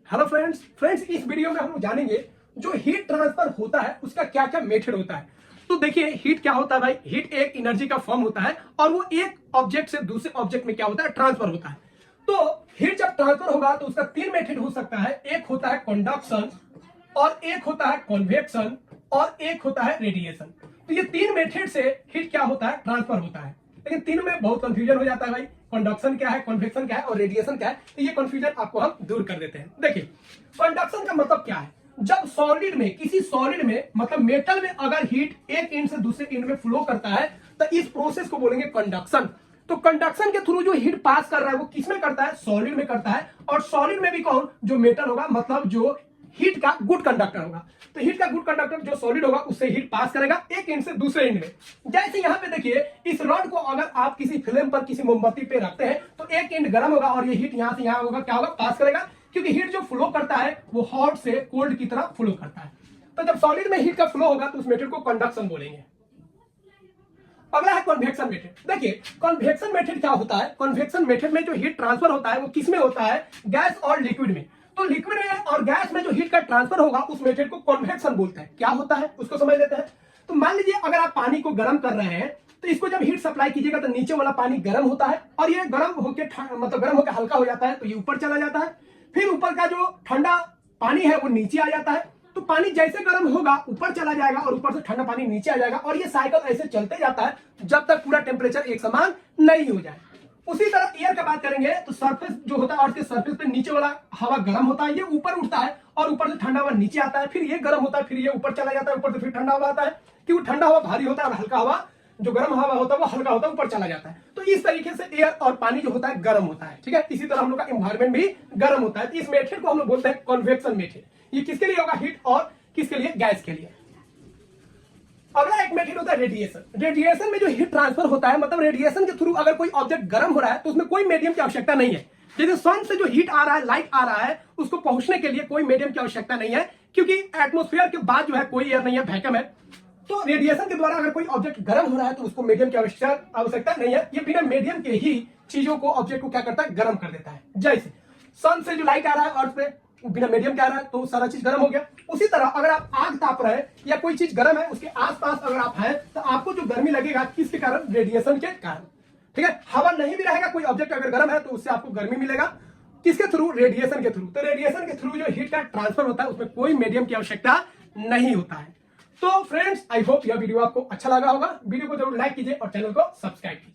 Hello friends इस video में हम लोग जानेंगे जो हीट ट्रांसफर होता है उसका क्या क्या मेथड होता है। तो देखिए हीट क्या होता है भाई, हीट एक एनर्जी का फॉर्म होता है और वो एक ऑब्जेक्ट से दूसरे ऑब्जेक्ट में क्या होता है, ट्रांसफर होता है। तो हीट जब ट्रांसफर होगा तो उसका तीन मेथड हो सकता है, एक होता है कंडक्शन और एक होता है कन्वेक्शन और एक होता है रेडिएशन। तो ये तीन मेथड से हीट क्या होता है, ट्रांसफर होता है। लेकिन तीनों में बहुत कंफ्यूजन हो जाता है भाई, कंडक्शन क्या है, कन्वेक्शन क्या है और रेडिएशन क्या है। तो ये कंफ्यूजन आपको हम दूर कर देते हैं। देखिए कंडक्शन का मतलब क्या है, जब सॉलिड में, किसी सॉलिड में मतलब मेटल में अगर हीट एक एंड से दूसरे एंड में फ्लो करता है तो इस प्रोसेस को बोलेंगे कंडक्शन। तो कंडक्शन के थ्रू जो हीट पास कर रहा है वो किसमें करता है, सॉलिड में करता है। और सॉलिड में भी कौन, जो मेटल होगा, मतलब जो हीट का गुड कंडक्टर होगा। तो हीट का गुड कंडक्टर जो सॉलिड होगा उससे हीट पास करेगा एक एंड से दूसरे एंड में। जैसे यहां पे देखिए इस रॉड को अगर आप किसी फ्लेम पर, किसी मोमबत्ती पे रखते हैं तो एक एंड गर्म होगा और ये हीट यहां से यहां होगा, क्या होगा, पास करेगा। क्योंकि हीट जो फ्लो करता है वो हॉट से कोल्ड की तरह फ्लो करता है। तो जब सॉलिड में हीट का फ्लो होगा तो उस मेथड को कंडक्शन बोलेंगे। अगला है कन्वेक्शन मेथड। देखिए कन्वेक्शन मेथड क्या होता है, कन्वेक्शन मेथड में जो हीट ट्रांसफर होता है वो किसमें होता है, गैस और लिक्विड में। तो लिक्विड में और गैस में जो हीट का ट्रांसफर होगा उस मेथड को कन्वेक्शन बोलते हैं। क्या होता है उसको समझ लेते हैं। तो मान लीजिए अगर आप पानी को गर्म कर रहे हैं तो इसको जब हीट सप्लाई कीजिएगा तो नीचे वाला पानी गर्म होता है और ये गर्म होकर, मतलब गर्म होकर हल्का हो जाता है तो ये ऊपर चला जाता है। फिर ऊपर का जो ठंडा पानी है वो नीचे आ जाता है। तो पानी जैसे गर्म होगा ऊपर चला जाएगा और ऊपर से ठंडा पानी नीचे आ जाएगा और ये साइकिल ऐसे चलते जाता है जब तक पूरा टेम्परेचर एक समान नहीं हो जाए। उसी तरह एयर की बात करेंगे तो सरफेस जो होता है, अर्थ के सरफेस पे नीचे वाला हवा गर्म होता है, ये ऊपर उठता है और ऊपर से ठंडा हवा नीचे आता है। फिर ये गर्म होता है, फिर ये ऊपर चला जाता है, ऊपर से फिर ठंडा हवा आता है। क्योंकि ठंडा हवा भारी होता है और हल्का हवा, जो गर्म हवा होता है वो हल्का होता है, ऊपर चला जाता है। तो इस तरीके से एयर और पानी जो होता है गर्म होता है। ठीक है, इसी तरह हम लोग का एनवायरमेंट भी गर्म होता है। तो इस मेथड को हम लोग बोलते हैं कन्वेक्शन मेथड। ये किसके लिए होगा, हीट और किसके लिए, गैस के लिए। अगला एक मेथड होता है रेडिएशन। रेडिएशन में जो हीट ट्रांसफर होता है, मतलब रेडिएशन के थ्रू अगर कोई ऑब्जेक्ट गर्म हो रहा है तो उसमें कोई मीडियम की आवश्यकता नहीं है। जैसे सन से जो हीट आ रहा है, लाइट आ रहा है, उसको पहुंचने के लिए कोई मीडियम की आवश्यकता नहीं है, क्योंकि एटमॉस्फेयर के बाद जो है कोई एयर नहीं है, वैक्यूम है। तो रेडिएशन के द्वारा अगर कोई ऑब्जेक्ट गर्म हो रहा है तो उसको मीडियम की आवश्यकता नहीं है। ये बिना मीडियम के ही चीजों को, ऑब्जेक्ट को क्या करता है, गर्म कर देता है। जैसे सन से जो लाइट आ रहा है अर्थ पे, बिना मीडियम क्या आ रहा है तो सारा चीज गर्म हो गया। उसी तरह अगर आप आग ताप रहे हैं या कोई चीज गर्म है, उसके आसपास अगर आप हैं तो आपको जो गर्मी लगेगा किसके कारण, रेडिएशन के कारण। ठीक है, हवा नहीं भी रहेगा, कोई ऑब्जेक्ट अगर गर्म है तो उससे आपको गर्मी मिलेगा, किसके थ्रू, रेडिएशन के थ्रू। तो रेडिएशन के थ्रू जो हीट का ट्रांसफर होता है उसमें कोई मीडियम की आवश्यकता नहीं होता है। तो फ्रेंड्स आई होप यह वीडियो आपको अच्छा लगा होगा। वीडियो को जरूर लाइक कीजिए और चैनल को सब्सक्राइब कीजिए।